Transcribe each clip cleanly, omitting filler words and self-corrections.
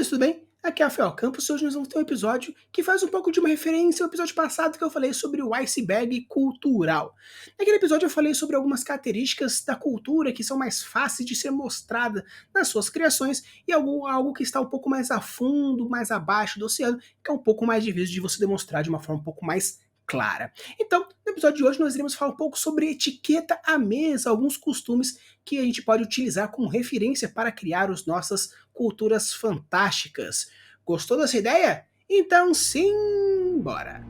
amigos, tudo bem? Aqui é o Rafael Campos e hoje nós vamos ter um episódio que faz um pouco de uma referência ao episódio passado que eu falei sobre o iceberg cultural. Naquele episódio eu falei sobre algumas características da cultura que são mais fáceis de ser mostrada nas suas criações e algo que está um pouco mais a fundo, mais abaixo do oceano, que é um pouco mais difícil de você demonstrar de uma forma um pouco mais clara. Então, no episódio de hoje nós iremos falar um pouco sobre etiqueta à mesa, alguns costumes que a gente pode utilizar como referência para criar as nossas culturas fantásticas. Gostou dessa ideia? Então sim, bora!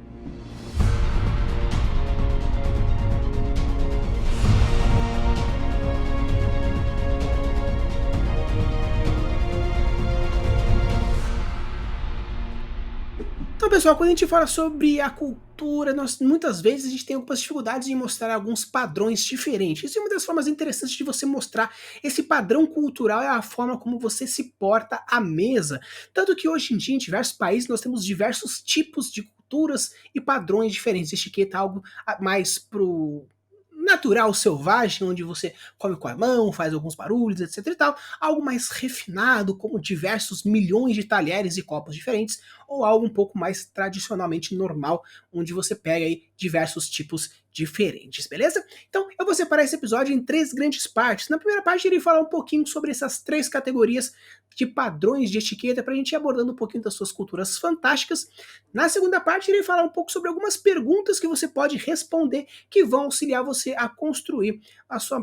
Então, pessoal, quando a gente fala sobre a cultura, muitas vezes a gente tem algumas dificuldades em mostrar alguns padrões diferentes. E uma das formas interessantes de você mostrar esse padrão cultural é a forma como você se porta à mesa. Tanto que hoje em dia, em diversos países, nós temos diversos tipos de culturas e padrões diferentes. Etiqueta é algo mais pro natural, selvagem, onde você come com a mão, faz alguns barulhos, etc e tal, algo mais refinado, como diversos milhões de talheres e copos diferentes, ou algo um pouco mais tradicionalmente normal, onde você pega aí diversos tipos diferentes, beleza? Então, eu vou separar esse episódio em três grandes partes. Na primeira parte, eu irei falar um pouquinho sobre essas três categorias de padrões de etiqueta, para a gente ir abordando um pouquinho das suas culturas fantásticas. Na segunda parte, irei falar um pouco sobre algumas perguntas que você pode responder que vão auxiliar você a construir a sua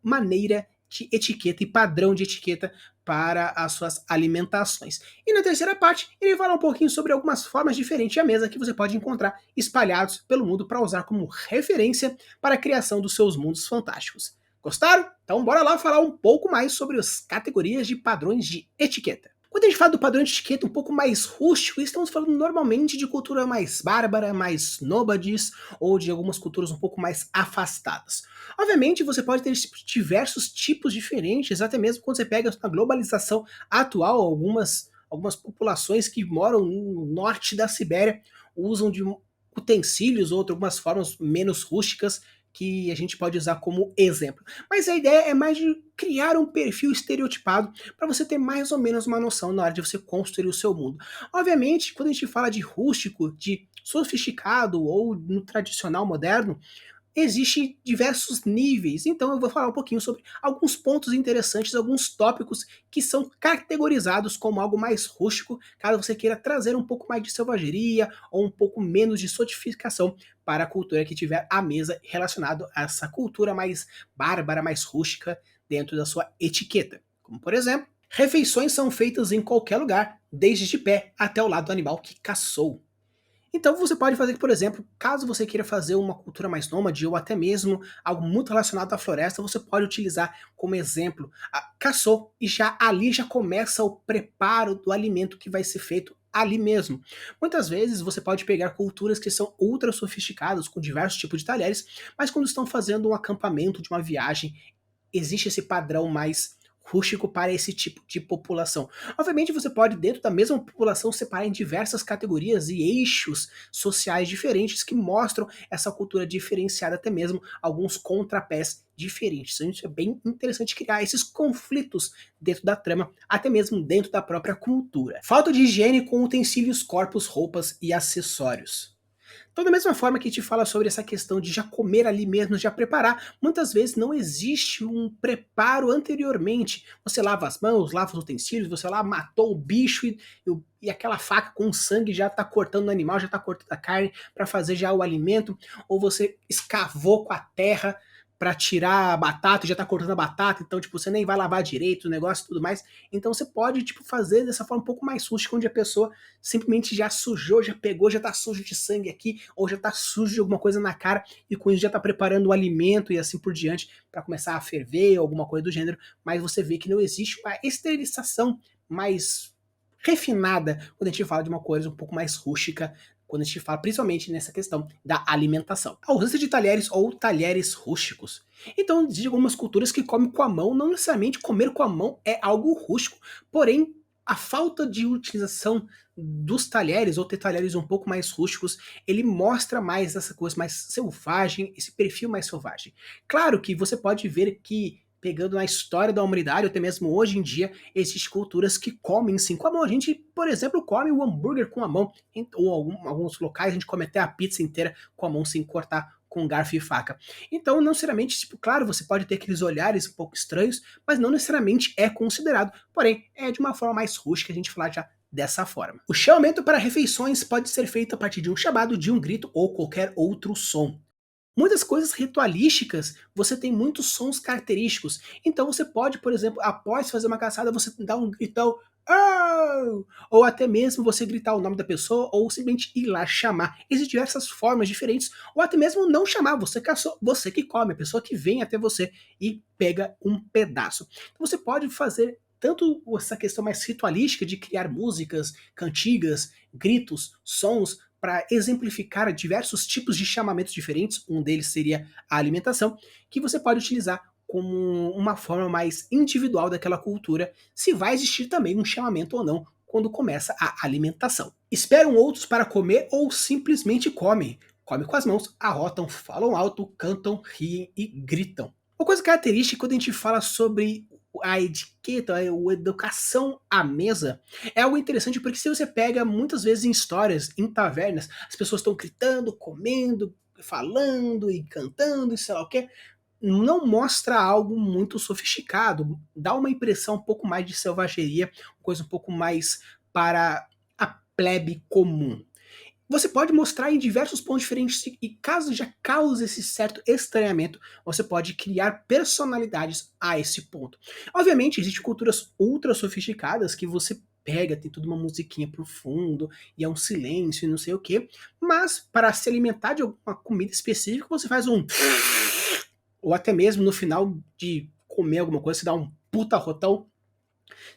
maneira de etiqueta e padrão de etiqueta para as suas alimentações. E na terceira parte, irei falar um pouquinho sobre algumas formas diferentes à mesa que você pode encontrar espalhados pelo mundo para usar como referência para a criação dos seus mundos fantásticos. Gostaram? Então bora lá falar um pouco mais sobre as categorias de padrões de etiqueta. Quando a gente fala do padrão de etiqueta um pouco mais rústico, estamos falando normalmente de cultura mais bárbara, mais nômades, ou de algumas culturas um pouco mais afastadas. Obviamente, você pode ter diversos tipos diferentes, até mesmo quando você pega a globalização atual, algumas populações que moram no norte da Sibéria usam de utensílios ou de algumas formas menos rústicas que a gente pode usar como exemplo. Mas a ideia é mais de criar um perfil estereotipado para você ter mais ou menos uma noção na hora de você construir o seu mundo. Obviamente, quando a gente fala de rústico, de sofisticado ou no tradicional moderno, existem diversos níveis, então eu vou falar um pouquinho sobre alguns pontos interessantes, alguns tópicos que são categorizados como algo mais rústico, caso você queira trazer um pouco mais de selvageria ou um pouco menos de sofisticação para a cultura que tiver à mesa relacionado a essa cultura mais bárbara, mais rústica dentro da sua etiqueta. Como por exemplo, refeições são feitas em qualquer lugar, desde de pé até o lado do animal que caçou. Então você pode fazer, por exemplo, caso você queira fazer uma cultura mais nômade ou até mesmo algo muito relacionado à floresta, você pode utilizar como exemplo a caçou e já ali já começa o preparo do alimento que vai ser feito ali mesmo. Muitas vezes você pode pegar culturas que são ultra sofisticadas com diversos tipos de talheres, mas quando estão fazendo um acampamento de uma viagem, existe esse padrão mais rústico para esse tipo de população. Obviamente você pode, dentro da mesma população, separar em diversas categorias e eixos sociais diferentes que mostram essa cultura diferenciada, até mesmo alguns contrapés diferentes. Então isso é bem interessante criar esses conflitos dentro da trama, até mesmo dentro da própria cultura. Falta de higiene com utensílios, corpos, roupas e acessórios. Então, da mesma forma que te fala sobre essa questão de já comer ali mesmo, já preparar, muitas vezes não existe um preparo anteriormente. Você lava as mãos, lava os utensílios, você lá matou o bicho e aquela faca com sangue já está cortando o animal, já está cortando a carne para fazer já o alimento, ou você escavou com a terra para tirar a batata e já tá cortando a batata, então tipo, você nem vai lavar direito o negócio e tudo mais. Então você pode tipo fazer dessa forma um pouco mais rústica, onde a pessoa simplesmente já sujou, já pegou, já tá sujo de sangue aqui, ou já tá sujo de alguma coisa na cara, e com isso já tá preparando o alimento e assim por diante, para começar a ferver, ou alguma coisa do gênero, mas você vê que não existe uma esterilização mais refinada quando a gente fala de uma coisa um pouco mais rústica, quando a gente fala principalmente nessa questão da alimentação. A ausência de talheres ou talheres rústicos. Então, existem algumas culturas que comem com a mão, não necessariamente comer com a mão é algo rústico, porém, a falta de utilização dos talheres, ou ter talheres um pouco mais rústicos, ele mostra mais essa coisa mais selvagem, esse perfil mais selvagem. Claro que você pode ver que pegando na história da humanidade, ou até mesmo hoje em dia, existem culturas que comem sim com a mão. A gente, por exemplo, come o hambúrguer com a mão, ou alguns locais a gente come até a pizza inteira com a mão sem cortar com garfo e faca. Então, não necessariamente, tipo, claro, você pode ter aqueles olhares um pouco estranhos, mas não necessariamente é considerado. Porém, é de uma forma mais rústica a gente falar já dessa forma. O chamamento para refeições pode ser feito a partir de um chamado, de um grito ou qualquer outro som. Muitas coisas ritualísticas, você tem muitos sons característicos. Então você pode, por exemplo, após fazer uma caçada, você dar um gritão, "Oh!", ou até mesmo você gritar o nome da pessoa, ou simplesmente ir lá chamar. Existem diversas formas diferentes, ou até mesmo não chamar, você caçou, você que come, a pessoa que vem até você e pega um pedaço. Então você pode fazer tanto essa questão mais ritualística de criar músicas, cantigas, gritos, sons, para exemplificar diversos tipos de chamamentos diferentes, um deles seria a alimentação, que você pode utilizar como uma forma mais individual daquela cultura, se vai existir também um chamamento ou não quando começa a alimentação. Esperam outros para comer ou simplesmente comem. Comem com as mãos, arrotam, falam alto, cantam, riem e gritam. Uma coisa característica quando a gente fala sobre a etiqueta, a educação à mesa, é algo interessante porque se você pega muitas vezes em histórias, em tavernas, as pessoas estão gritando, comendo, falando e cantando e sei lá o que, não mostra algo muito sofisticado, dá uma impressão um pouco mais de selvageria, coisa um pouco mais para a plebe comum. Você pode mostrar em diversos pontos diferentes e caso já cause esse certo estranhamento, você pode criar personalidades a esse ponto. Obviamente, existem culturas ultra sofisticadas que você pega, tem toda uma musiquinha pro fundo e é um silêncio e não sei o que, mas para se alimentar de alguma comida específica, você faz um ou até mesmo no final de comer alguma coisa, você dá um puta rotão.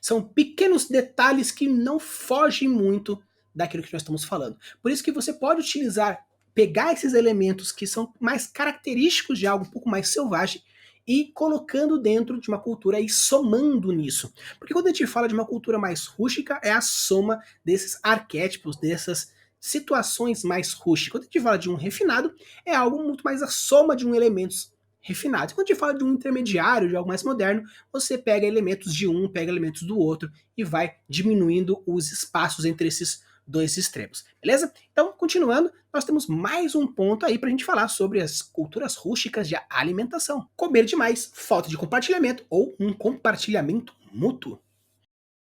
São pequenos detalhes que não fogem muito daquilo que nós estamos falando. Por isso que você pode utilizar, pegar esses elementos que são mais característicos de algo um pouco mais selvagem e colocando dentro de uma cultura e somando nisso. Porque quando a gente fala de uma cultura mais rústica, é a soma desses arquétipos, dessas situações mais rústicas. Quando a gente fala de um refinado, é algo muito mais a soma de um elementos refinados. Quando a gente fala de um intermediário, de algo mais moderno, você pega elementos de um, pega elementos do outro e vai diminuindo os espaços entre esses dois extremos, beleza? Então, continuando, nós temos mais um ponto aí para a gente falar sobre as culturas rústicas de alimentação. Comer demais, falta de compartilhamento ou um compartilhamento mútuo.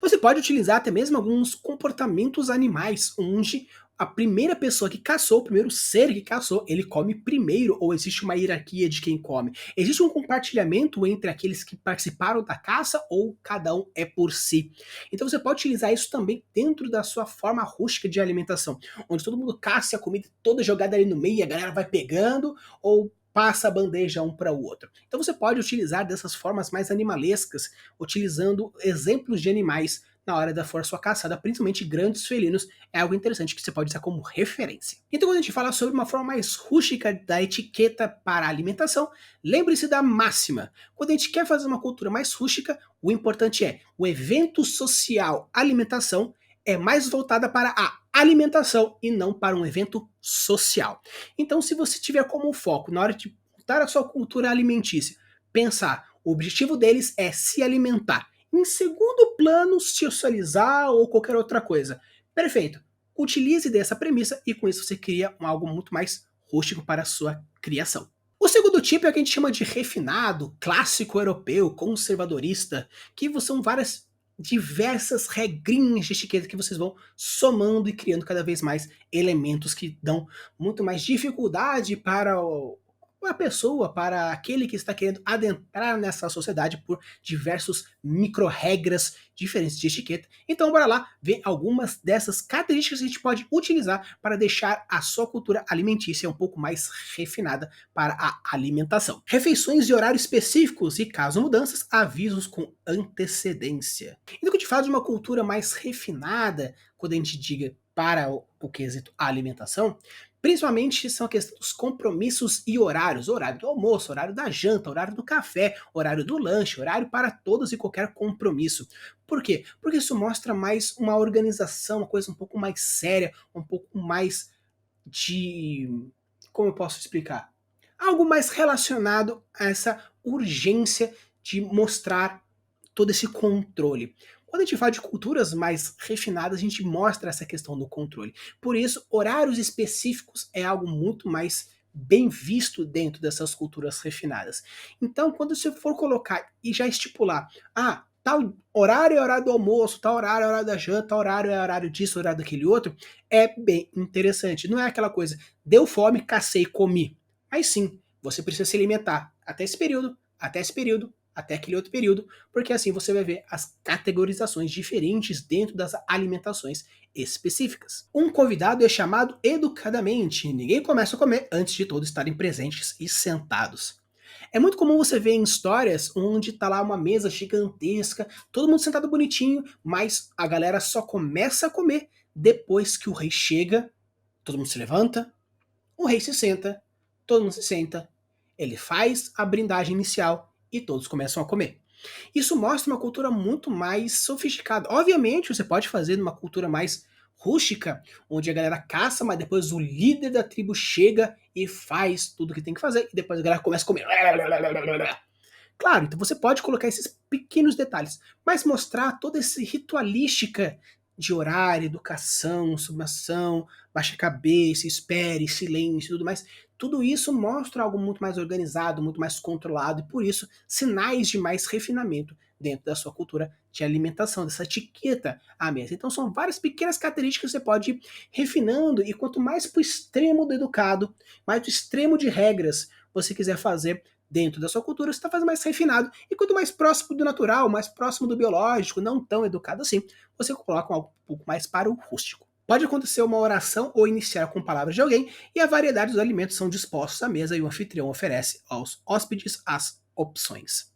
Você pode utilizar até mesmo alguns comportamentos animais, onde a primeira pessoa que caçou, o primeiro ser que caçou, ele come primeiro, ou existe uma hierarquia de quem come. Existe um compartilhamento entre aqueles que participaram da caça, ou cada um é por si. Então você pode utilizar isso também dentro da sua forma rústica de alimentação, onde todo mundo caça a comida toda jogada ali no meio, e a galera vai pegando, ou passa a bandeja um para o outro. Então você pode utilizar dessas formas mais animalescas, utilizando exemplos de animais na hora da sua caçada, principalmente grandes felinos, é algo interessante que você pode usar como referência. Então quando a gente fala sobre uma forma mais rústica da etiqueta para a alimentação, lembre-se da máxima. Quando a gente quer fazer uma cultura mais rústica, o importante é o evento social alimentação é mais voltada para a alimentação e não para um evento social. Então, se você tiver como foco na hora de montar a sua cultura alimentícia, pensar, o objetivo deles é se alimentar. Em segundo plano, socializar ou qualquer outra coisa. Perfeito. Utilize dessa premissa e com isso você cria algo muito mais rústico para a sua criação. O segundo tipo é o que a gente chama de refinado, clássico europeu, conservadorista, que são várias diversas regrinhas de etiqueta que vocês vão somando e criando cada vez mais elementos que dão muito mais dificuldade para a pessoa, para aquele que está querendo adentrar nessa sociedade por diversos micro-regras diferentes de etiqueta. Então, bora lá ver algumas dessas características que a gente pode utilizar para deixar a sua cultura alimentícia um pouco mais refinada para a alimentação. Refeições de horário específicos e, caso mudanças, avisos com antecedência. Então, quando a gente fala de uma cultura mais refinada, quando a gente diga para o quesito alimentação, principalmente são a questão dos compromissos e horários. Horário do almoço, horário da janta, horário do café, horário do lanche, horário para todos e qualquer compromisso. Por quê? Porque isso mostra mais uma organização, uma coisa um pouco mais séria, um pouco mais de... Como eu posso explicar? Algo mais relacionado a essa urgência de mostrar todo esse controle. Quando a gente fala de culturas mais refinadas, a gente mostra essa questão do controle. Por isso, horários específicos é algo muito mais bem visto dentro dessas culturas refinadas. Então, quando você for colocar e já estipular, tal horário é horário do almoço, tal horário é horário da janta, tal horário é horário disso, horário daquele outro, é bem interessante. Não é aquela coisa, deu fome, cacei, comi. Mas sim, você precisa se alimentar até esse período, até esse período, até aquele outro período, porque assim você vai ver as categorizações diferentes dentro das alimentações específicas. Um convidado é chamado educadamente. Ninguém começa a comer antes de todos estarem presentes e sentados. É muito comum você ver em histórias onde tá lá uma mesa gigantesca, todo mundo sentado bonitinho, mas a galera só começa a comer depois que o rei chega, todo mundo se levanta, o rei se senta, todo mundo se senta, ele faz a brindagem inicial e todos começam a comer. Isso mostra uma cultura muito mais sofisticada. Obviamente, você pode fazer numa cultura mais rústica, onde a galera caça, mas depois o líder da tribo chega e faz tudo o que tem que fazer, e depois a galera começa a comer. Claro, então você pode colocar esses pequenos detalhes, mas mostrar toda essa ritualística de horário, educação, submissão, baixa a cabeça, espere, silêncio e tudo mais, tudo isso mostra algo muito mais organizado, muito mais controlado e por isso sinais de mais refinamento dentro da sua cultura de alimentação, dessa etiqueta à mesa. Então são várias pequenas características que você pode ir refinando e quanto mais para o extremo do educado, mais do extremo de regras você quiser fazer dentro da sua cultura, você está fazendo mais refinado. E quanto mais próximo do natural, mais próximo do biológico, não tão educado assim, você coloca algo um pouco mais para o rústico. Pode acontecer uma oração ou iniciar com palavras de alguém, e a variedade dos alimentos são dispostos à mesa e o anfitrião oferece aos hóspedes as opções.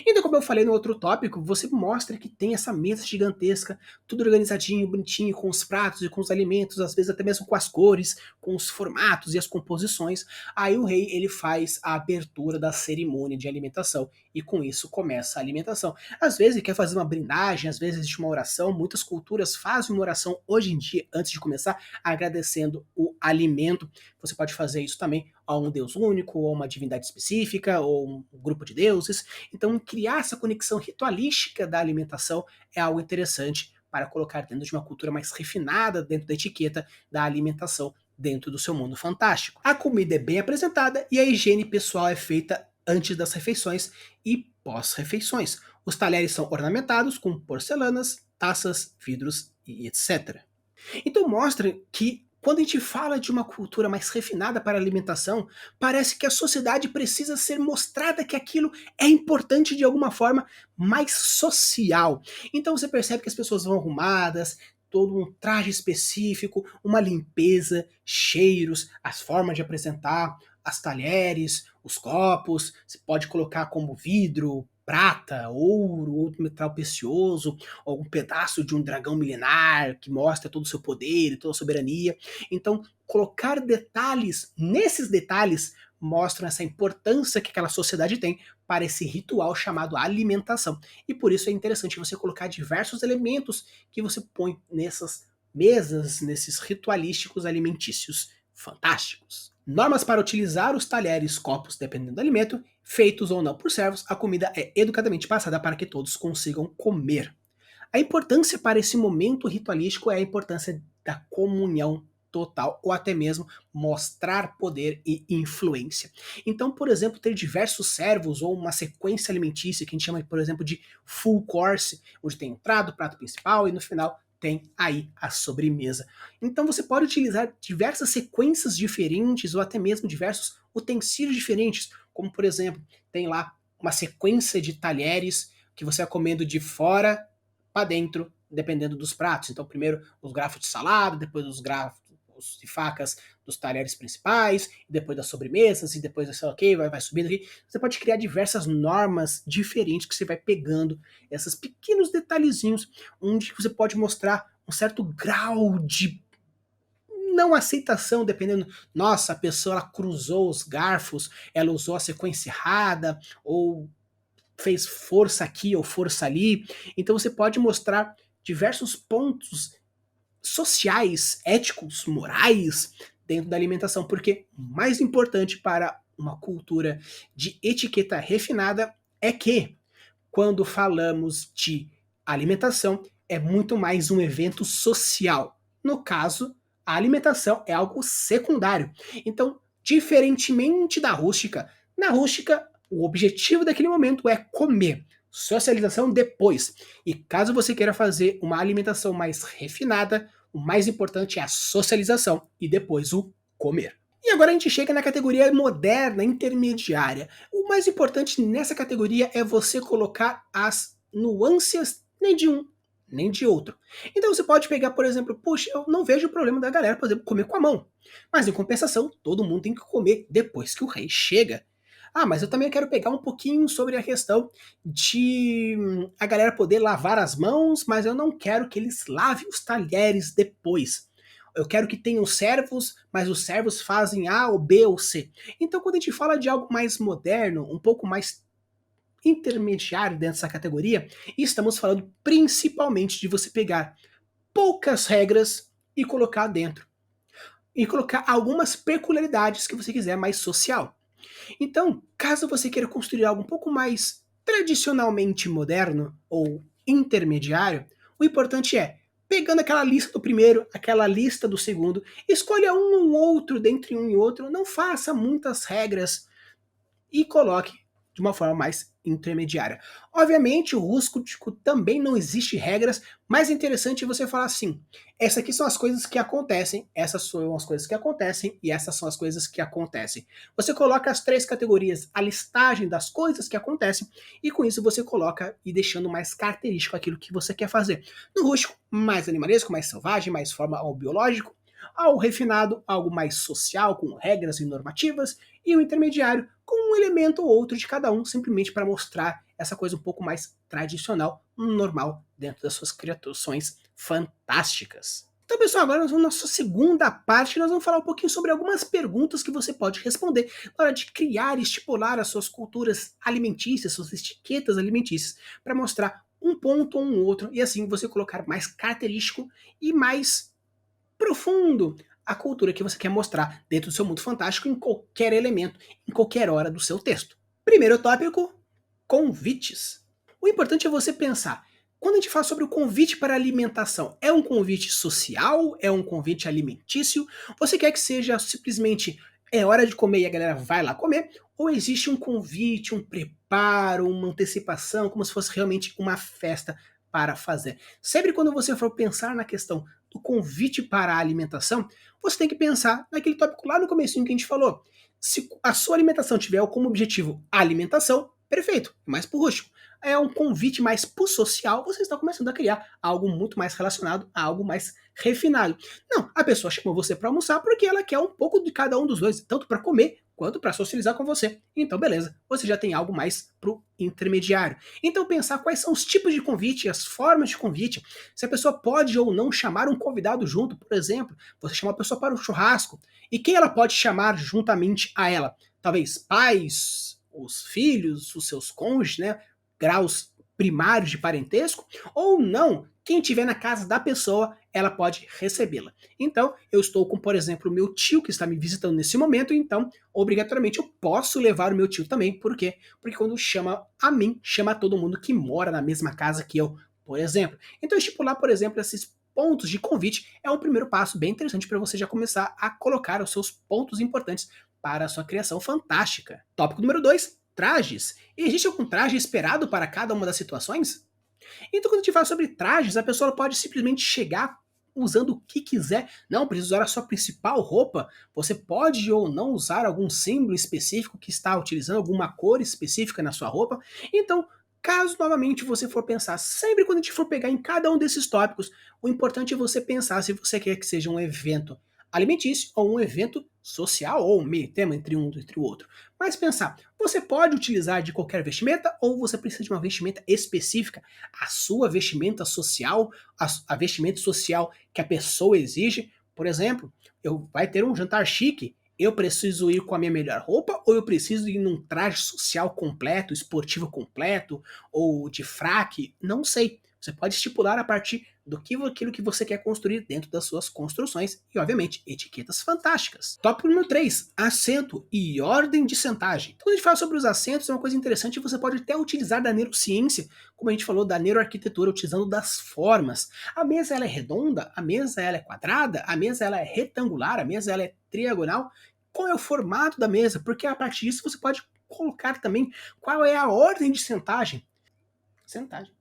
Então, como eu falei no outro tópico, você mostra que tem essa mesa gigantesca, tudo organizadinho, bonitinho, com os pratos e com os alimentos, às vezes até mesmo com as cores, com os formatos e as composições. Aí o rei ele faz a abertura da cerimônia de alimentação e com isso começa a alimentação. Às vezes ele quer fazer uma brindagem, às vezes existe uma oração. Muitas culturas fazem uma oração hoje em dia antes de começar, agradecendo o alimento. Você pode fazer isso também a um deus único, ou uma divindade específica, ou um grupo de deuses. Então, criar essa conexão ritualística da alimentação é algo interessante para colocar dentro de uma cultura mais refinada dentro da etiqueta da alimentação dentro do seu mundo fantástico. A comida é bem apresentada e a higiene pessoal é feita antes das refeições e pós-refeições. Os talheres são ornamentados com porcelanas, taças, vidros e etc. Então mostra que quando a gente fala de uma cultura mais refinada para a alimentação, parece que a sociedade precisa ser mostrada que aquilo é importante de alguma forma mais social. Então você percebe que as pessoas vão arrumadas, todo um traje específico, uma limpeza, cheiros, as formas de apresentar, as talheres, os copos, você pode colocar como vidro, prata, ouro, outro metal precioso, ou um pedaço de um dragão milenar que mostra todo o seu poder e toda a soberania. Então, colocar detalhes nesses detalhes mostram essa importância que aquela sociedade tem para esse ritual chamado alimentação. E por isso é interessante você colocar diversos elementos que você põe nessas mesas, nesses ritualísticos alimentícios fantásticos. Normas para utilizar os talheres, copos, dependendo do alimento, feitos ou não por servos, a comida é educadamente passada para que todos consigam comer. A importância para esse momento ritualístico é a importância da comunhão total, ou até mesmo mostrar poder e influência. Então, por exemplo, ter diversos servos ou uma sequência alimentícia que a gente chama, por exemplo, de full course, onde tem entrada, prato principal e no final tem aí a sobremesa. Então você pode utilizar diversas sequências diferentes ou até mesmo diversos utensílios diferentes, como por exemplo, tem lá uma sequência de talheres que você vai comendo de fora para dentro, dependendo dos pratos. Então primeiro os grafos de salada, depois os grafos de facas dos talheres principais, depois das sobremesas, e depois sei lá o que, vai subindo aqui. Você pode criar diversas normas diferentes que você vai pegando esses pequenos detalhezinhos, onde você pode mostrar um certo grau de não aceitação, dependendo, nossa, a pessoa ela cruzou os garfos, ela usou a sequência errada, ou fez força aqui ou força ali. Então você pode mostrar diversos pontos sociais, éticos, morais dentro da alimentação, porque o mais importante para uma cultura de etiqueta refinada é que quando falamos de alimentação, é muito mais um evento social. No caso, a alimentação é algo secundário. Então, diferentemente da rústica, na rústica, o objetivo daquele momento é comer. Socialização depois. E caso você queira fazer uma alimentação mais refinada, o mais importante é a socialização e depois o comer. E agora a gente chega na categoria moderna, intermediária. O mais importante nessa categoria é você colocar as nuances nem de um, nem de outro. Então você pode pegar, por exemplo, puxa, eu não vejo o problema da galera, por exemplo, comer com a mão. Mas em compensação, todo mundo tem que comer depois que o rei chega. Ah, mas eu também quero pegar um pouquinho sobre a questão de a galera poder lavar as mãos, mas eu não quero que eles lavem os talheres depois. Eu quero que tenham servos, mas os servos fazem A ou B ou C. Então, quando a gente fala de algo mais moderno, um pouco mais intermediário dentro dessa categoria, estamos falando principalmente de você pegar poucas regras e colocar dentro. E colocar algumas peculiaridades que você quiser mais social. Então, caso você queira construir algo um pouco mais tradicionalmente moderno ou intermediário, o importante é, pegando aquela lista do primeiro, aquela lista do segundo, escolha um ou outro dentre um e outro, não faça muitas regras e coloque de uma forma mais intermediária. Obviamente, o rústico também não existe regras, mas é interessante você falar assim: essas aqui são as coisas que acontecem, essas são as coisas que acontecem e essas são as coisas que acontecem. Você coloca as três categorias, a listagem das coisas que acontecem, e com isso você coloca e deixando mais característico aquilo que você quer fazer. No rústico, mais animalesco, mais selvagem, mais forma ao biológico. Ao refinado, algo mais social, com regras e normativas, e o intermediário, com um elemento ou outro de cada um, simplesmente para mostrar essa coisa um pouco mais tradicional, normal, dentro das suas criações fantásticas. Então, pessoal, agora nós vamos na nossa segunda parte, nós vamos falar um pouquinho sobre algumas perguntas que você pode responder na hora de criar e estipular as suas culturas alimentícias, suas etiquetas alimentícias, para mostrar um ponto ou um outro, e assim você colocar mais característico e mais profundo a cultura que você quer mostrar dentro do seu mundo fantástico em qualquer elemento, em qualquer hora do seu texto. Primeiro tópico, convites. O importante é você pensar, quando a gente fala sobre o convite para alimentação, é um convite social? É um convite alimentício? Você quer que seja simplesmente é hora de comer e a galera vai lá comer? Ou existe um convite, um preparo, uma antecipação, como se fosse realmente uma festa para fazer? Sempre quando você for pensar na questão do convite para a alimentação, você tem que pensar naquele tópico lá no comecinho que a gente falou. Se a sua alimentação tiver como objetivo a alimentação, perfeito, mais pro rústico. É um convite mais pro social, você está começando a criar algo muito mais relacionado a algo mais refinado. Não, a pessoa chamou você para almoçar porque ela quer um pouco de cada um dos dois, tanto para comer quanto para socializar com você. Então, beleza, você já tem algo mais pro intermediário. Então, pensar quais são os tipos de convite, as formas de convite, se a pessoa pode ou não chamar um convidado junto, por exemplo, você chama a pessoa para um churrasco, e quem ela pode chamar juntamente a ela? Talvez pais, os filhos, os seus cônjuges, né? Graus primários de parentesco, ou não, quem estiver na casa da pessoa, ela pode recebê-la. Então, eu estou com, por exemplo, o meu tio que está me visitando nesse momento, então, obrigatoriamente, eu posso levar o meu tio também. Por quê? Porque quando chama a mim, chama todo mundo que mora na mesma casa que eu, por exemplo. Então, estipular, por exemplo, esses pontos de convite é um primeiro passo bem interessante para você já começar a colocar os seus pontos importantes para a sua criação fantástica. Tópico número 2, trajes. Existe algum traje esperado para cada uma das situações? Então, quando a gente fala sobre trajes, a pessoa pode simplesmente chegar usando o que quiser. Não precisa usar a sua principal roupa. Você pode ou não usar algum símbolo específico que está utilizando, alguma cor específica na sua roupa. Então, caso novamente você for pensar, sempre quando a gente for pegar em cada um desses tópicos, o importante é você pensar se você quer que seja um evento alimentício ou um evento social, ou um meio termo entre um e entre o outro. Mas pensar, você pode utilizar de qualquer vestimenta ou você precisa de uma vestimenta específica? A sua vestimenta social, a vestimenta social que a pessoa exige, por exemplo, vai ter um jantar chique, eu preciso ir com a minha melhor roupa ou eu preciso ir num traje social completo, esportivo completo ou de fraque? Não sei. Você pode estipular a partir do que aquilo que você quer construir dentro das suas construções e, obviamente, etiquetas fantásticas. Tópico número 3, assento e ordem de sentagem. Então, quando a gente fala sobre os assentos, é uma coisa interessante, você pode até utilizar da neurociência, como a gente falou da neuroarquitetura, utilizando das formas. A mesa ela é redonda, a mesa ela é quadrada, a mesa ela é retangular, a mesa ela é triagonal. Qual é o formato da mesa? Porque a partir disso você pode colocar também qual é a ordem de sentagem. Sentagem.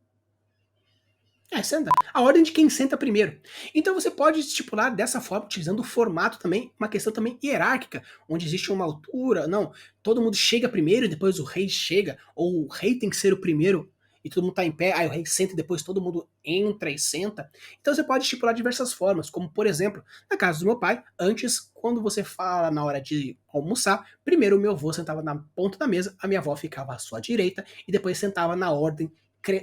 Senta. A ordem de quem senta primeiro. Então você pode estipular dessa forma, utilizando o formato também, uma questão também hierárquica, onde existe uma altura, não, todo mundo chega primeiro e depois o rei chega, ou o rei tem que ser o primeiro e todo mundo está em pé, aí o rei senta e depois todo mundo entra e senta. Então você pode estipular diversas formas, como por exemplo, na casa do meu pai, antes, quando você fala na hora de almoçar, primeiro o meu avô sentava na ponta da mesa, a minha avó ficava à sua direita e depois sentava na ordem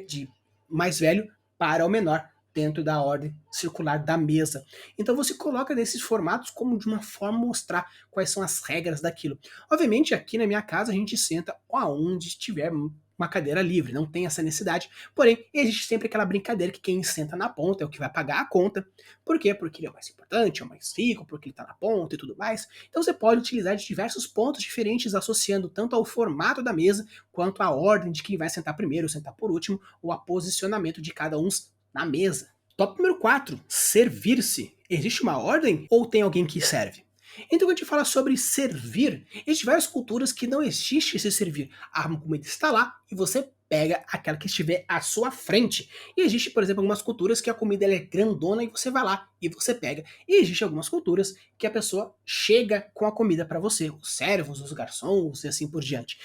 de mais velho para o menor, dentro da ordem circular da mesa. Então você coloca nesses formatos como de uma forma mostrar quais são as regras daquilo. Obviamente aqui na minha casa a gente senta aonde estiver uma cadeira livre, não tem essa necessidade, porém existe sempre aquela brincadeira que quem senta na ponta é o que vai pagar a conta. Por quê? Porque ele é o mais importante, é o mais rico, porque ele está na ponta e tudo mais. Então você pode utilizar de diversos pontos diferentes, associando tanto ao formato da mesa, quanto à ordem de quem vai sentar primeiro, sentar por último, ou a posicionamento de cada um na mesa. Tópico número 4, servir-se. Existe uma ordem ou tem alguém que serve? Então, quando a gente fala sobre servir, existem várias culturas que não existe esse servir. A comida está lá e você pega aquela que estiver à sua frente. E existe, por exemplo, algumas culturas que a comida ela é grandona e você vai lá e você pega. E existe algumas culturas que a pessoa chega com a comida para você, os servos, os garçons e assim por diante.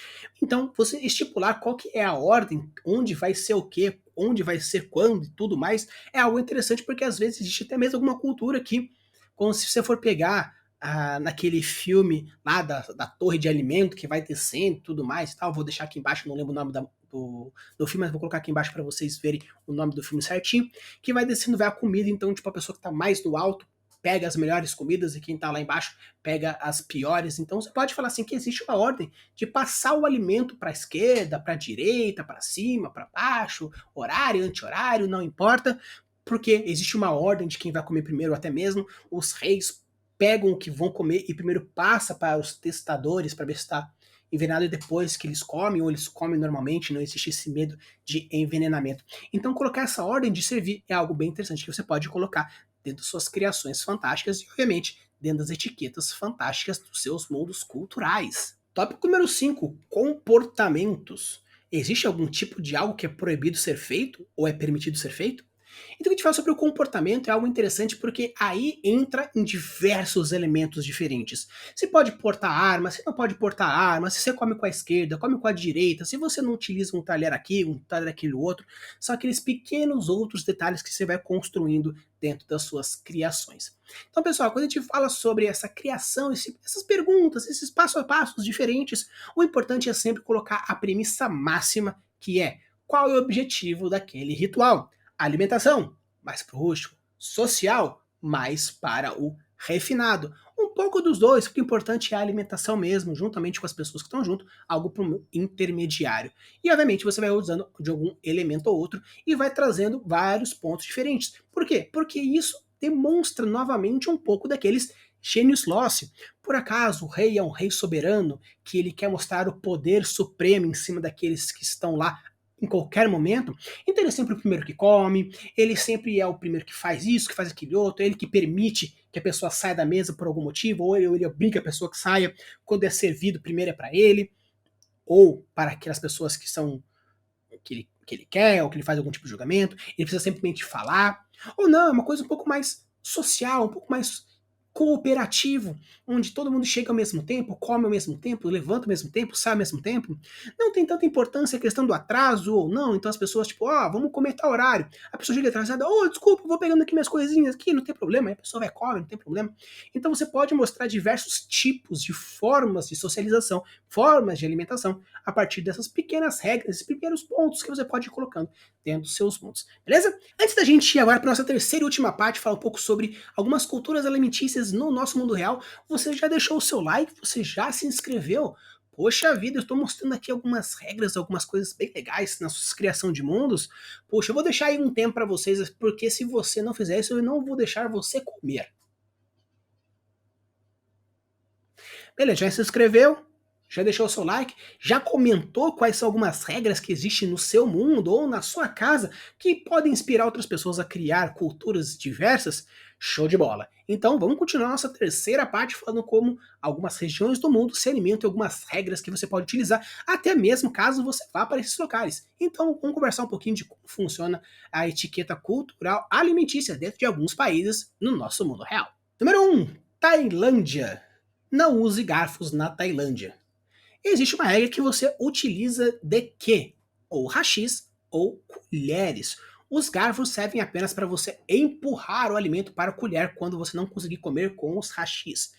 Então, você estipular qual que é a ordem, onde vai ser o quê, onde vai ser quando e tudo mais, é algo interessante porque às vezes existe até mesmo alguma cultura que, como se você for pegar naquele filme lá da torre de alimento que vai descendo e tudo mais e tal. Vou deixar aqui embaixo, não lembro o nome do filme, mas vou colocar aqui embaixo para vocês verem o nome do filme certinho. Que vai descendo, vai a comida, então, tipo, a pessoa que tá mais no alto pega as melhores comidas e quem tá lá embaixo pega as piores. Então você pode falar assim que existe uma ordem de passar o alimento para a esquerda, para a direita, para cima, para baixo, horário, anti-horário, não importa, porque existe uma ordem de quem vai comer primeiro, até mesmo os reis pegam o que vão comer e primeiro passa para os testadores para ver se está envenenado e depois que eles comem, ou eles comem normalmente, não existe esse medo de envenenamento. Então colocar essa ordem de servir é algo bem interessante que você pode colocar dentro de suas criações fantásticas e, obviamente, dentro das etiquetas fantásticas dos seus mundos culturais. Tópico número 5, comportamentos. Existe algum tipo de algo que é proibido ser feito ou é permitido ser feito? Então, a gente fala sobre o comportamento é algo interessante porque aí entra em diversos elementos diferentes. Você pode portar arma, você não pode portar arma, se você come com a esquerda, come com a direita, se você não utiliza um talher aqui, um talher aquele outro, são aqueles pequenos outros detalhes que você vai construindo dentro das suas criações. Então, pessoal, quando a gente fala sobre essa criação, essas perguntas, esses passo a passos diferentes, o importante é sempre colocar a premissa máxima, que é qual é o objetivo daquele ritual. Alimentação, mais para o rústico. Social, mais para o refinado. Um pouco dos dois, porque o importante é a alimentação mesmo, juntamente com as pessoas que estão junto, algo para o intermediário. E, obviamente, você vai usando de algum elemento ou outro e vai trazendo vários pontos diferentes. Por quê? Porque isso demonstra novamente um pouco daqueles genius loci. Por acaso o rei é um rei soberano, que ele quer mostrar o poder supremo em cima daqueles que estão lá em qualquer momento, então ele é sempre o primeiro que come, ele sempre é o primeiro que faz isso, que faz aquele outro, ele que permite que a pessoa saia da mesa por algum motivo, ou ele obriga a pessoa que saia, quando é servido, primeiro é para ele, ou para aquelas pessoas que são que ele quer, ou que ele faz algum tipo de julgamento, ele precisa simplesmente falar, ou não, é uma coisa um pouco mais social, um pouco mais cooperativo, onde todo mundo chega ao mesmo tempo, come ao mesmo tempo, levanta ao mesmo tempo, sai ao mesmo tempo. Não tem tanta importância a questão do atraso ou não, então as pessoas, tipo, vamos comer tal horário. A pessoa chega atrasada, desculpa, vou pegando aqui minhas coisinhas aqui, não tem problema. Aí a pessoa vai comer, não tem problema. Então você pode mostrar diversos tipos de formas de socialização, formas de alimentação, a partir dessas pequenas regras, esses primeiros pontos que você pode ir colocando dentro dos seus mundos. Beleza? Antes da gente ir agora para nossa terceira e última parte, falar um pouco sobre algumas culturas alimentícias no nosso mundo real, você já deixou o seu like, você já se inscreveu? Poxa vida, eu estou mostrando aqui algumas regras, algumas coisas bem legais na sua criação de mundos. Poxa, eu vou deixar aí um tempo para vocês, porque se você não fizer isso, eu não vou deixar você comer. Beleza, já se inscreveu? Já deixou o seu like? Já comentou quais são algumas regras que existem no seu mundo ou na sua casa que podem inspirar outras pessoas a criar culturas diversas? Show de bola! Então vamos continuar nossa terceira parte falando como algumas regiões do mundo se alimentam e algumas regras que você pode utilizar, até mesmo caso você vá para esses locais. Então vamos conversar um pouquinho de como funciona a etiqueta cultural alimentícia dentro de alguns países no nosso mundo real. Número 1. Tailândia. Não use garfos na Tailândia. Existe uma regra que você utiliza de quê? Ou rachis ou colheres. Os garfos servem apenas para você empurrar o alimento para a colher quando você não conseguir comer com os rachis.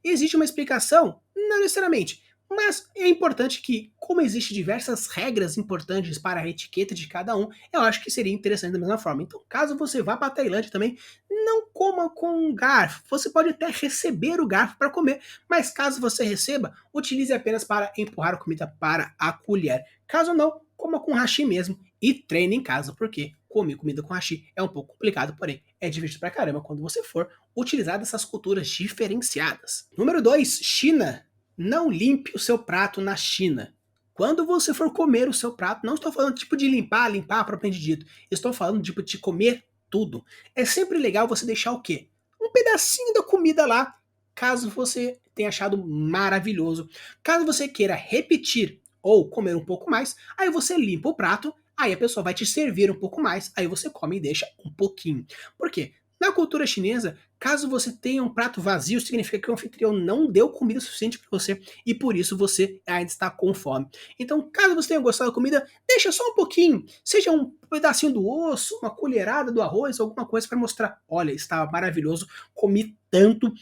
Existe uma explicação? Não necessariamente. Mas é importante que, como existem diversas regras importantes para a etiqueta de cada um, eu acho que seria interessante da mesma forma. Então, caso você vá para a Tailândia também, não coma com um garfo. Você pode até receber o garfo para comer, mas caso você receba, utilize apenas para empurrar a comida para a colher. Caso não, coma com hashi mesmo e treine em casa, porque comer comida com hashi é um pouco complicado, porém é divertido pra caramba quando você for utilizar dessas culturas diferenciadas. Número 2, China. Não limpe o seu prato na China. Quando você for comer o seu prato, não estou falando tipo de limpar propriamente dito. Estou falando tipo de comer tudo. É sempre legal você deixar o quê? Um pedacinho da comida lá, caso você tenha achado maravilhoso. Caso você queira repetir ou comer um pouco mais, aí você limpa o prato, aí a pessoa vai te servir um pouco mais, aí você come e deixa um pouquinho. Por quê? Na cultura chinesa, caso você tenha um prato vazio, significa que o anfitrião não deu comida suficiente para você e por isso você ainda está com fome. Então, caso você tenha gostado da comida, deixa só um pouquinho, seja um pedacinho do osso, uma colherada do arroz, alguma coisa para mostrar, olha, estava maravilhoso, comi tanto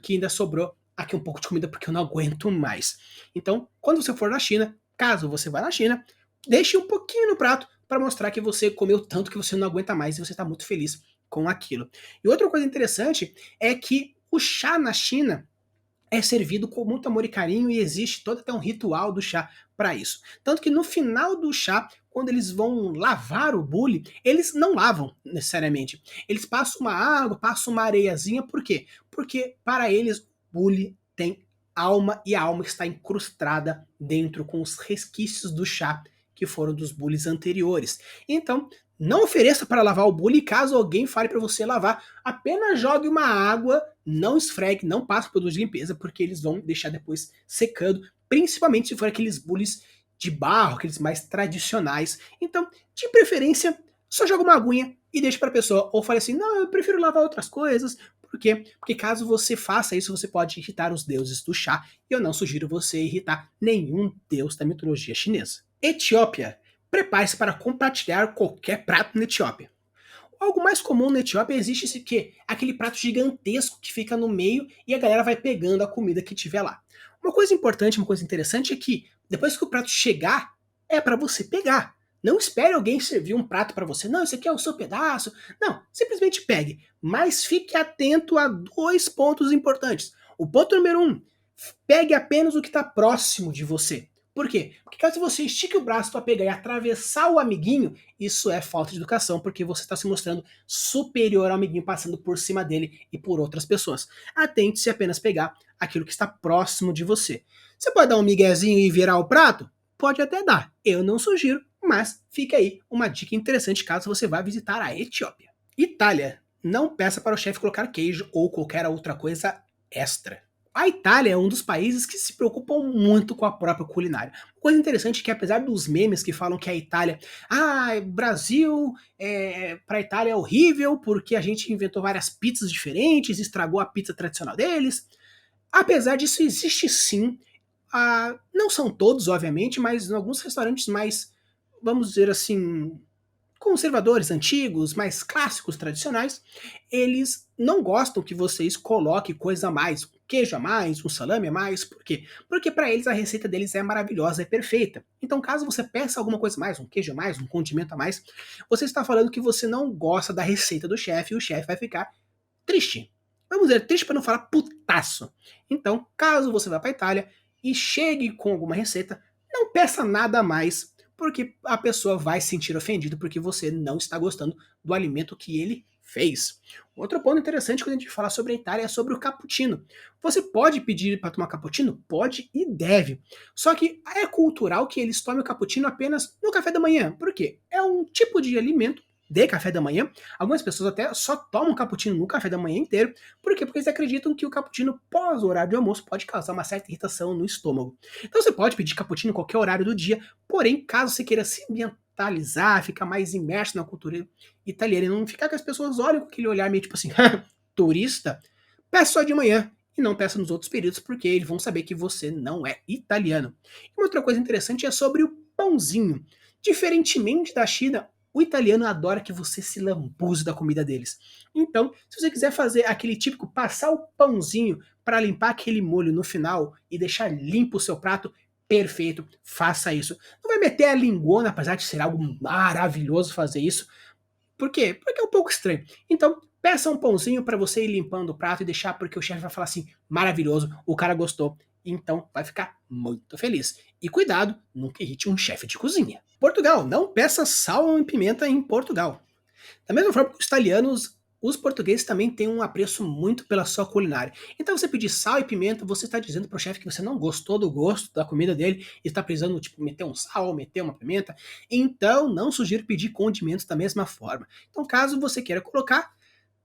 que ainda sobrou aqui um pouco de comida porque eu não aguento mais. Então, quando você for na China, caso você vá na China, deixe um pouquinho no prato para mostrar que você comeu tanto que você não aguenta mais e você está muito feliz com aquilo. E outra coisa interessante é que o chá na China é servido com muito amor e carinho e existe todo até um ritual do chá para isso. Tanto que no final do chá, quando eles vão lavar o bule, eles não lavam necessariamente. Eles passam uma água, passam uma areiazinha, por quê? Porque para eles o bule tem alma e a alma está incrustada dentro com os resquícios do chá que foram dos bules anteriores. Então, não ofereça para lavar o bule caso alguém fale para você lavar. Apenas jogue uma água, não esfregue, não passe produto de limpeza, porque eles vão deixar depois secando, principalmente se for aqueles bules de barro, aqueles mais tradicionais. Então, de preferência, só joga uma aguinha e deixa para a pessoa. Ou fale assim, não, eu prefiro lavar outras coisas. Por quê? Porque caso você faça isso, você pode irritar os deuses do chá. E eu não sugiro você irritar nenhum deus da mitologia chinesa. Etiópia. Prepare-se para compartilhar qualquer prato na Etiópia. Algo mais comum na Etiópia existe esse quê? Aquele prato gigantesco que fica no meio e a galera vai pegando a comida que tiver lá. Uma coisa importante, uma coisa interessante é que depois que o prato chegar, é para você pegar. Não espere alguém servir um prato para você. Não, esse aqui é o seu pedaço. Não, simplesmente pegue. Mas fique atento a dois pontos importantes. O ponto número 1, pegue apenas o que está próximo de você. Por quê? Porque caso você estique o braço para pegar e atravessar o amiguinho, isso é falta de educação, porque você está se mostrando superior ao amiguinho passando por cima dele e por outras pessoas. Atente-se apenas pegar aquilo que está próximo de você. Você pode dar um miguezinho e virar o prato? Pode até dar. Eu não sugiro, mas fica aí uma dica interessante caso você vá visitar a Etiópia. Itália. Não peça para o chefe colocar queijo ou qualquer outra coisa extra. A Itália é um dos países que se preocupam muito com a própria culinária. Uma coisa interessante é que apesar dos memes que falam que a Itália, Brasil, para a Itália é horrível porque a gente inventou várias pizzas diferentes, estragou a pizza tradicional deles. Apesar disso, existe sim, não são todos, obviamente, mas em alguns restaurantes mais, vamos dizer assim, conservadores antigos, mais clássicos, tradicionais, eles não gostam que vocês coloquem coisa a mais, um queijo a mais, um salame a mais, por quê? Porque para eles a receita deles é maravilhosa, é perfeita. Então caso você peça alguma coisa a mais, um queijo a mais, um condimento a mais, você está falando que você não gosta da receita do chefe e o chefe vai ficar triste. Vamos dizer, triste para não falar putaço. Então, caso você vá para a Itália, e chegue com alguma receita, não peça nada a mais, porque a pessoa vai se sentir ofendida porque você não está gostando do alimento que ele fez. Outro ponto interessante quando a gente fala sobre a Itália é sobre o cappuccino. Você pode pedir para tomar cappuccino? Pode e deve. Só que é cultural que eles tomem o cappuccino apenas no café da manhã. Por quê? É um tipo de alimento de café da manhã. Algumas pessoas até só tomam cappuccino no café da manhã inteiro. Por quê? Porque eles acreditam que o cappuccino pós o horário de almoço pode causar uma certa irritação no estômago. Então você pode pedir cappuccino em qualquer horário do dia, porém, caso você queira se ambientalizar, ficar mais imerso na cultura italiana e não ficar que as pessoas olhem com aquele olhar meio tipo assim, turista, peça só de manhã e não peça nos outros períodos, porque eles vão saber que você não é italiano. E uma outra coisa interessante é sobre o pãozinho. Diferentemente da China, o italiano adora que você se lambuze da comida deles. Então, se você quiser fazer aquele típico passar o pãozinho para limpar aquele molho no final e deixar limpo o seu prato, perfeito, faça isso. Não vai meter a lingona, apesar de ser algo maravilhoso fazer isso. Por quê? Porque é um pouco estranho. Então, peça um pãozinho para você ir limpando o prato e deixar, porque o chefe vai falar assim: maravilhoso, o cara gostou. Então vai ficar muito feliz. E cuidado, nunca irrite um chefe de cozinha. Portugal, não peça sal e pimenta em Portugal. Da mesma forma que os italianos, os portugueses também têm um apreço muito pela sua culinária. Então você pedir sal e pimenta, você está dizendo pro chefe que você não gostou do gosto da comida dele e está precisando, tipo, meter um sal, meter uma pimenta. Então não sugiro pedir condimentos da mesma forma. Então caso você queira colocar,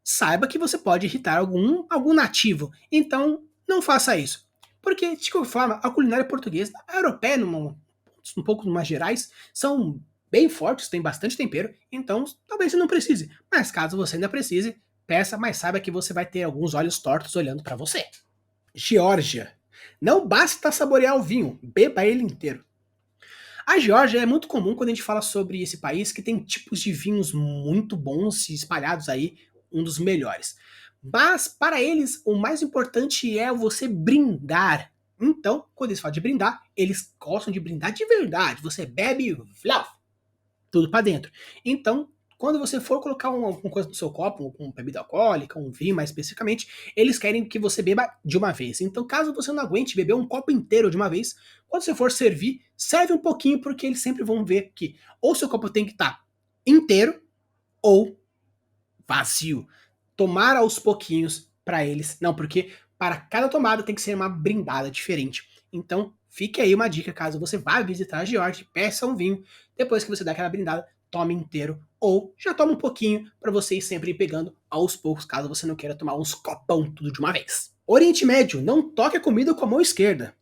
saiba que você pode irritar algum nativo. Então não faça isso. Porque, de qualquer forma, a culinária portuguesa, a europeia, um pouco mais gerais, são bem fortes, tem bastante tempero, então talvez você não precise. Mas caso você ainda precise, peça, mas saiba que você vai ter alguns olhos tortos olhando para você. Geórgia. Não basta saborear o vinho, beba ele inteiro. A Geórgia é muito comum quando a gente fala sobre esse país que tem tipos de vinhos muito bons e espalhados aí, um dos melhores. Mas para eles o mais importante é você brindar. Então, quando eles falam de brindar, eles gostam de brindar de verdade. Você bebe, flau, tudo para dentro. Então, quando você for colocar alguma coisa no seu copo, com bebida alcoólica, um vinho mais especificamente, eles querem que você beba de uma vez. Então, caso você não aguente beber um copo inteiro de uma vez, quando você for servir, serve um pouquinho, porque eles sempre vão ver que ou seu copo tem que estar inteiro ou vazio. Tomar aos pouquinhos para eles. Não, porque para cada tomada tem que ser uma brindada diferente. Então, fique aí uma dica, caso você vá visitar a Geórgia, peça um vinho, depois que você dá aquela brindada, tome inteiro, ou já toma um pouquinho, para você ir sempre ir pegando aos poucos, caso você não queira tomar uns copão tudo de uma vez. Oriente Médio, não toque a comida com a mão esquerda.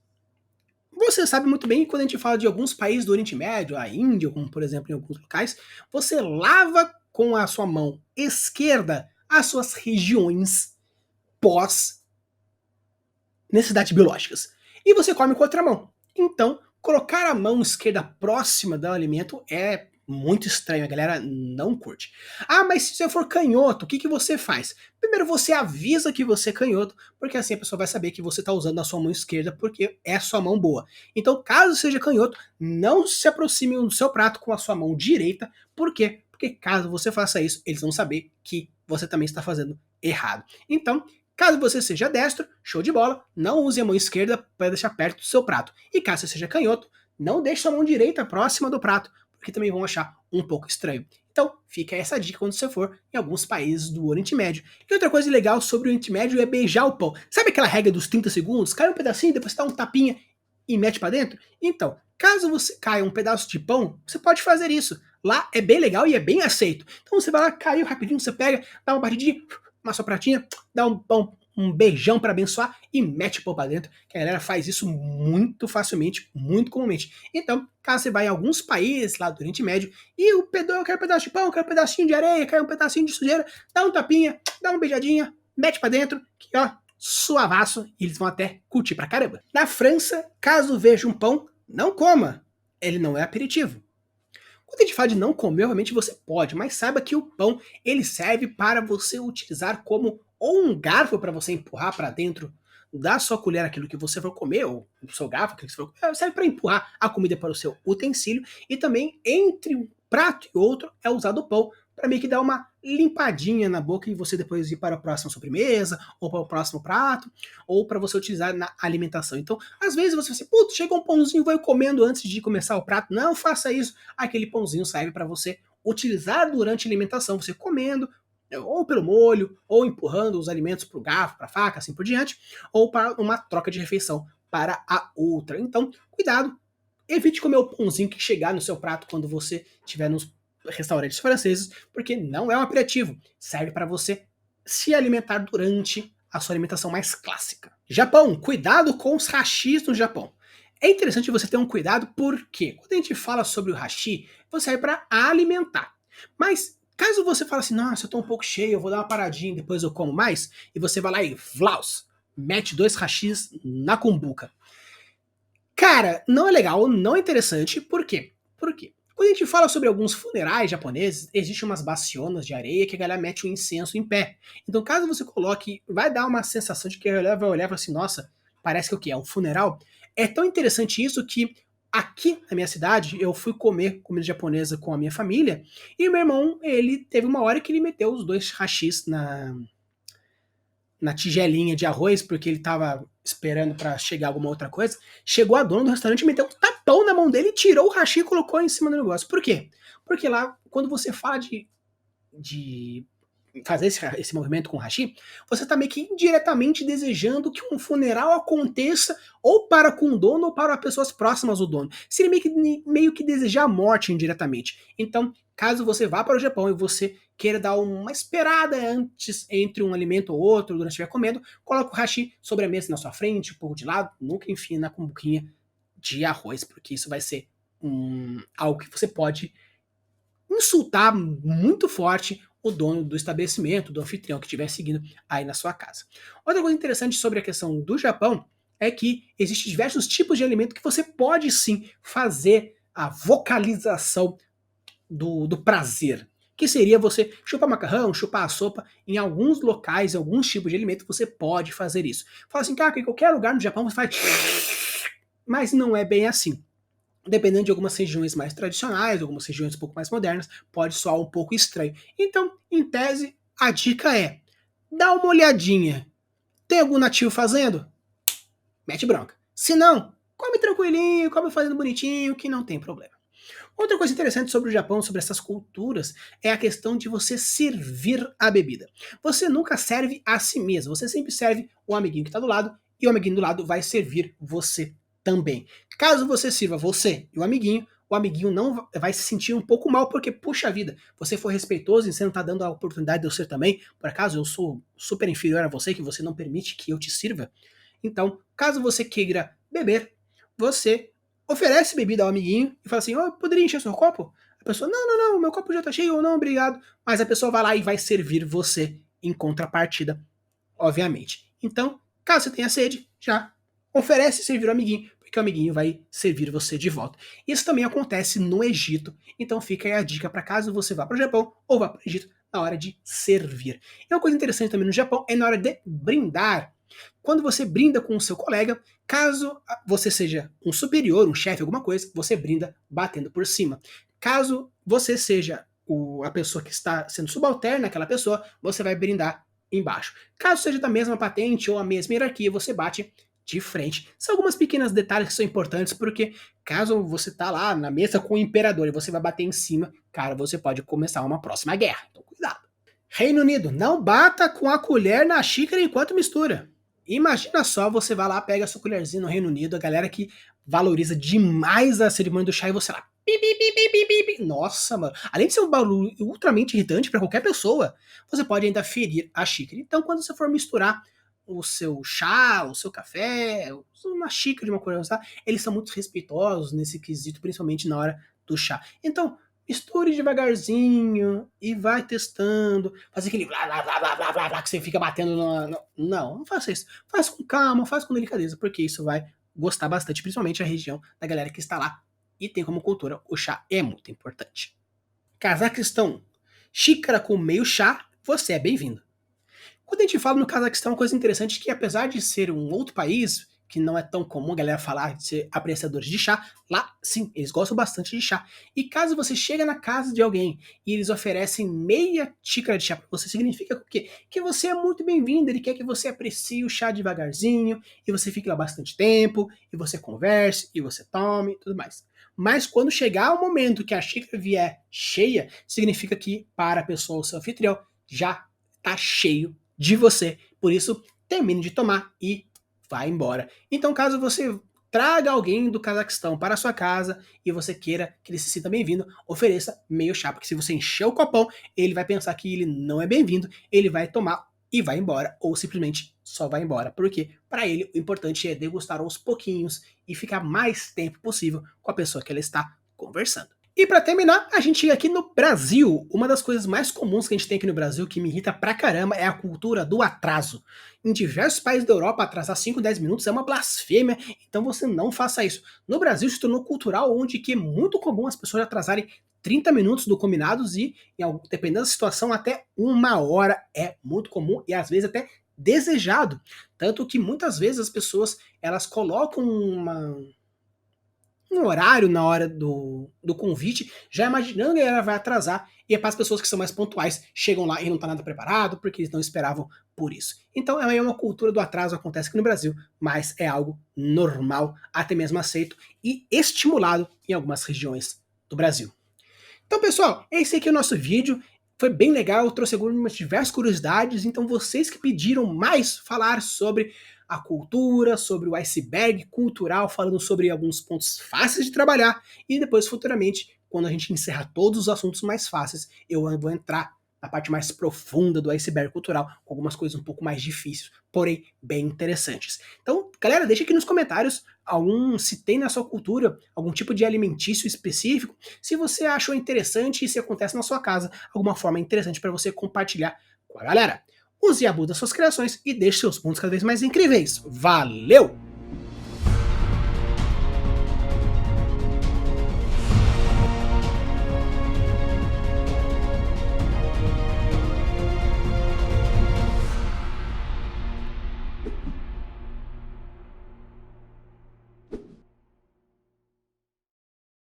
Você sabe muito bem que quando a gente fala de alguns países do Oriente Médio, a Índia, como por exemplo em alguns locais, você lava com a sua mão esquerda as suas regiões pós necessidades biológicas. E você come com a outra mão. Então, colocar a mão esquerda próxima do alimento é muito estranho, a galera não curte. Ah, mas se você for canhoto, o que você faz? Primeiro você avisa que você é canhoto, porque assim a pessoa vai saber que você está usando a sua mão esquerda porque é a sua mão boa. Então, caso seja canhoto, não se aproxime do seu prato com a sua mão direita. Por quê? Porque caso você faça isso, eles vão saber que você também está fazendo errado. Então, caso você seja destro, show de bola, não use a mão esquerda para deixar perto do seu prato. E caso você seja canhoto, não deixe a mão direita próxima do prato, porque também vão achar um pouco estranho. Então, fica essa dica quando você for em alguns países do Oriente Médio. E outra coisa legal sobre o Oriente Médio é beijar o pão. Sabe aquela regra dos 30 segundos? Cai um pedacinho, depois você dá um tapinha e mete para dentro? Então, caso você caia um pedaço de pão, você pode fazer isso. Lá é bem legal e é bem aceito. Então você vai lá, caiu rapidinho, você pega, dá uma batidinha, uma sopratinha, dá um beijão para abençoar e mete o pão pra dentro, que a galera faz isso muito facilmente, muito comumente. Então, caso você vá em alguns países lá do Oriente Médio e o pedão quer um pedaço de pão, quer um pedacinho de areia, quer um pedacinho de sujeira, dá um tapinha, dá uma beijadinha, mete para dentro, que ó, suavaço, e eles vão até curtir pra caramba. Na França, caso veja um pão, não coma, ele não é aperitivo. Quando a gente fala de não comer, realmente você pode, mas saiba que o pão ele serve para você utilizar como ou um garfo para você empurrar para dentro da sua colher aquilo que você for comer, ou o seu garfo, aquilo que você for comer, serve para empurrar a comida para o seu utensílio, e também entre um prato e outro é usado o pão para meio que dar uma limpadinha na boca e você depois ir para a próxima sobremesa, ou para o próximo prato, ou para você utilizar na alimentação. Então, às vezes você fala assim, putz, chegou um pãozinho, vai comendo antes de começar o prato. Não faça isso. Aquele pãozinho serve para você utilizar durante a alimentação, você comendo, ou pelo molho, ou empurrando os alimentos para o garfo, para a faca, assim por diante, ou para uma troca de refeição para a outra. Então, cuidado, evite comer o pãozinho que chegar no seu prato quando você estiver nos restaurantes franceses, porque não é um aperitivo, serve para você se alimentar durante a sua alimentação mais clássica. Japão, cuidado com os hashis no Japão. É interessante você ter um cuidado porque quando a gente fala sobre o hashi, você serve para alimentar. Mas caso você fale assim, nossa, eu tô um pouco cheio, eu vou dar uma paradinha, depois eu como mais, e você vai lá e vlaus, mete 2 hashis na cumbuca. Cara, não é legal, não é interessante, por quê? Por quê? Quando a gente fala sobre alguns funerais japoneses, existem umas bacionas de areia que a galera mete o incenso em pé. Então, caso você coloque, vai dar uma sensação de que a galera vai olhar e falar assim, nossa, parece que o quê? É um funeral? É tão interessante isso que aqui na minha cidade, eu fui comer comida japonesa com a minha família, e meu irmão, ele teve uma hora que ele meteu os 2 hashis na tigelinha de arroz, porque ele tava esperando para chegar alguma outra coisa. Chegou a dona do restaurante, meteu um tapão na mão dele, tirou o hashi e colocou em cima do negócio. Por quê? Porque lá, quando você fala de fazer esse movimento com o hashi, você está meio que indiretamente desejando que um funeral aconteça ou para com o dono ou para pessoas próximas do dono. Seria meio que desejar a morte indiretamente. Então, caso você vá para o Japão e você queira dar uma esperada antes entre um alimento ou outro, durante estiver comendo, coloca o hashi sobre a mesa na sua frente, um pouco de lado, nunca enfia na cumbuquinha de arroz, porque isso vai ser algo que você pode insultar muito forte o dono do estabelecimento, do anfitrião que estiver seguindo aí na sua casa. Outra coisa interessante sobre a questão do Japão é que existem diversos tipos de alimento que você pode sim fazer a vocalização do prazer. Que seria você chupar macarrão, chupar a sopa. Em alguns locais, em alguns tipos de alimento, você pode fazer isso. Fala assim, cara, em qualquer lugar no Japão você faz. Mas não é bem assim. Dependendo de algumas regiões mais tradicionais, algumas regiões um pouco mais modernas, pode soar um pouco estranho. Então, em tese, a dica é: dá uma olhadinha. Tem algum nativo fazendo? Mete bronca. Se não, come tranquilinho, come fazendo bonitinho, que não tem problema. Outra coisa interessante sobre o Japão, sobre essas culturas, é a questão de você servir a bebida. Você nunca serve a si mesmo, você sempre serve o amiguinho que está do lado, e o amiguinho do lado vai servir você também. Caso você sirva você e o amiguinho não vai se sentir um pouco mal, porque, puxa vida, você foi respeitoso e você não está dando a oportunidade de eu ser também. Por acaso eu sou super inferior a você, que você não permite que eu te sirva? Então, caso você queira beber, você oferece bebida ao amiguinho e fala assim: oh, poderia encher seu copo? A pessoa: não, meu copo já tá cheio, ou não, obrigado. Mas a pessoa vai lá e vai servir você em contrapartida, obviamente. Então, caso você tenha sede, já oferece servir ao amiguinho, porque o amiguinho vai servir você de volta. Isso também acontece no Egito, então fica aí a dica para caso você vá para o Japão ou vá para o Egito na hora de servir. E uma coisa interessante também no Japão é na hora de brindar. Quando você brinda com o seu colega, caso você seja um superior, um chefe, alguma coisa, você brinda batendo por cima. Caso você seja a pessoa que está sendo subalterna àquela pessoa, você vai brindar embaixo. Caso seja da mesma patente ou a mesma hierarquia, você bate de frente. São algumas pequenos detalhes que são importantes, porque caso você tá lá na mesa com o imperador e você vai bater em cima, cara, você pode começar uma próxima guerra. Então cuidado. Reino Unido, não bata com a colher na xícara enquanto mistura. Imagina só, você vai lá, pega a sua colherzinha no Reino Unido, a galera que valoriza demais a cerimônia do chá e você lá. Pi, pi, pi, pi, pi, pi, pi. Nossa, mano. Além de ser um barulho ultramente irritante para qualquer pessoa, você pode ainda ferir a xícara. Então, quando você for misturar o seu chá, o seu café, uma xícara de uma colher, tá? Eles são muito respeitosos nesse quesito, principalmente na hora do chá. Então, misture devagarzinho e vai testando. Faz aquele blá blá blá blá blá blá, blá que você fica batendo não faça isso. Faz com calma, faz com delicadeza, porque isso vai gostar bastante, principalmente a região da galera que está lá e tem como cultura o chá é muito importante. Cazaquistão, xícara com meio chá, você é bem-vindo. Quando a gente fala no Cazaquistão, uma coisa interessante é que apesar de ser um outro país, que não é tão comum a galera falar de ser apreciadores de chá, lá sim, eles gostam bastante de chá. E caso você chega na casa de alguém e eles oferecem meia xícara de chá para você, significa o quê? Que você é muito bem-vindo, ele quer que você aprecie o chá devagarzinho, e você fique lá bastante tempo, e você converse, e você tome, tudo mais. Mas quando chegar o momento que a xícara vier cheia, significa que para a pessoa, o seu anfitrião, já tá cheio de você. Por isso, termine de tomar e vá embora. Então, caso você traga alguém do Cazaquistão para a sua casa e você queira que ele se sinta bem-vindo, ofereça meio chá, porque se você encher o copão, ele vai pensar que ele não é bem-vindo, ele vai tomar e vai embora, ou simplesmente só vai embora, porque para ele o importante é degustar aos pouquinhos e ficar mais tempo possível com a pessoa que ele está conversando. E para terminar, a gente chega aqui no Brasil. Uma das coisas mais comuns que a gente tem aqui no Brasil, que me irrita pra caramba, é a cultura do atraso. Em diversos países da Europa, atrasar 5, 10 minutos é uma blasfêmia, então você não faça isso. No Brasil se tornou cultural, onde que é muito comum as pessoas atrasarem 30 minutos do combinados e, dependendo da situação, até 1 hora é muito comum e às vezes até desejado. Tanto que muitas vezes as pessoas elas colocam um horário na hora do convite, já imaginando que ela vai atrasar, e é para as pessoas que são mais pontuais, chegam lá e não tá nada preparado, porque eles não esperavam por isso. Então é uma cultura do atraso, acontece aqui no Brasil, mas é algo normal, até mesmo aceito, e estimulado em algumas regiões do Brasil. Então, pessoal, esse aqui é o nosso vídeo. Foi bem legal, eu trouxe algumas diversas curiosidades. Então, vocês que pediram mais falar sobre a cultura, sobre o iceberg cultural, falando sobre alguns pontos fáceis de trabalhar. E depois, futuramente, quando a gente encerrar todos os assuntos mais fáceis, eu vou entrar na parte mais profunda do iceberg cultural, com algumas coisas um pouco mais difíceis, porém bem interessantes. Então, galera, deixa aqui nos comentários se tem na sua cultura algum tipo de alimentício específico, se você achou interessante e se acontece na sua casa, alguma forma interessante para você compartilhar com a galera. Use e abusa das suas criações e deixe seus mundos cada vez mais incríveis. Valeu!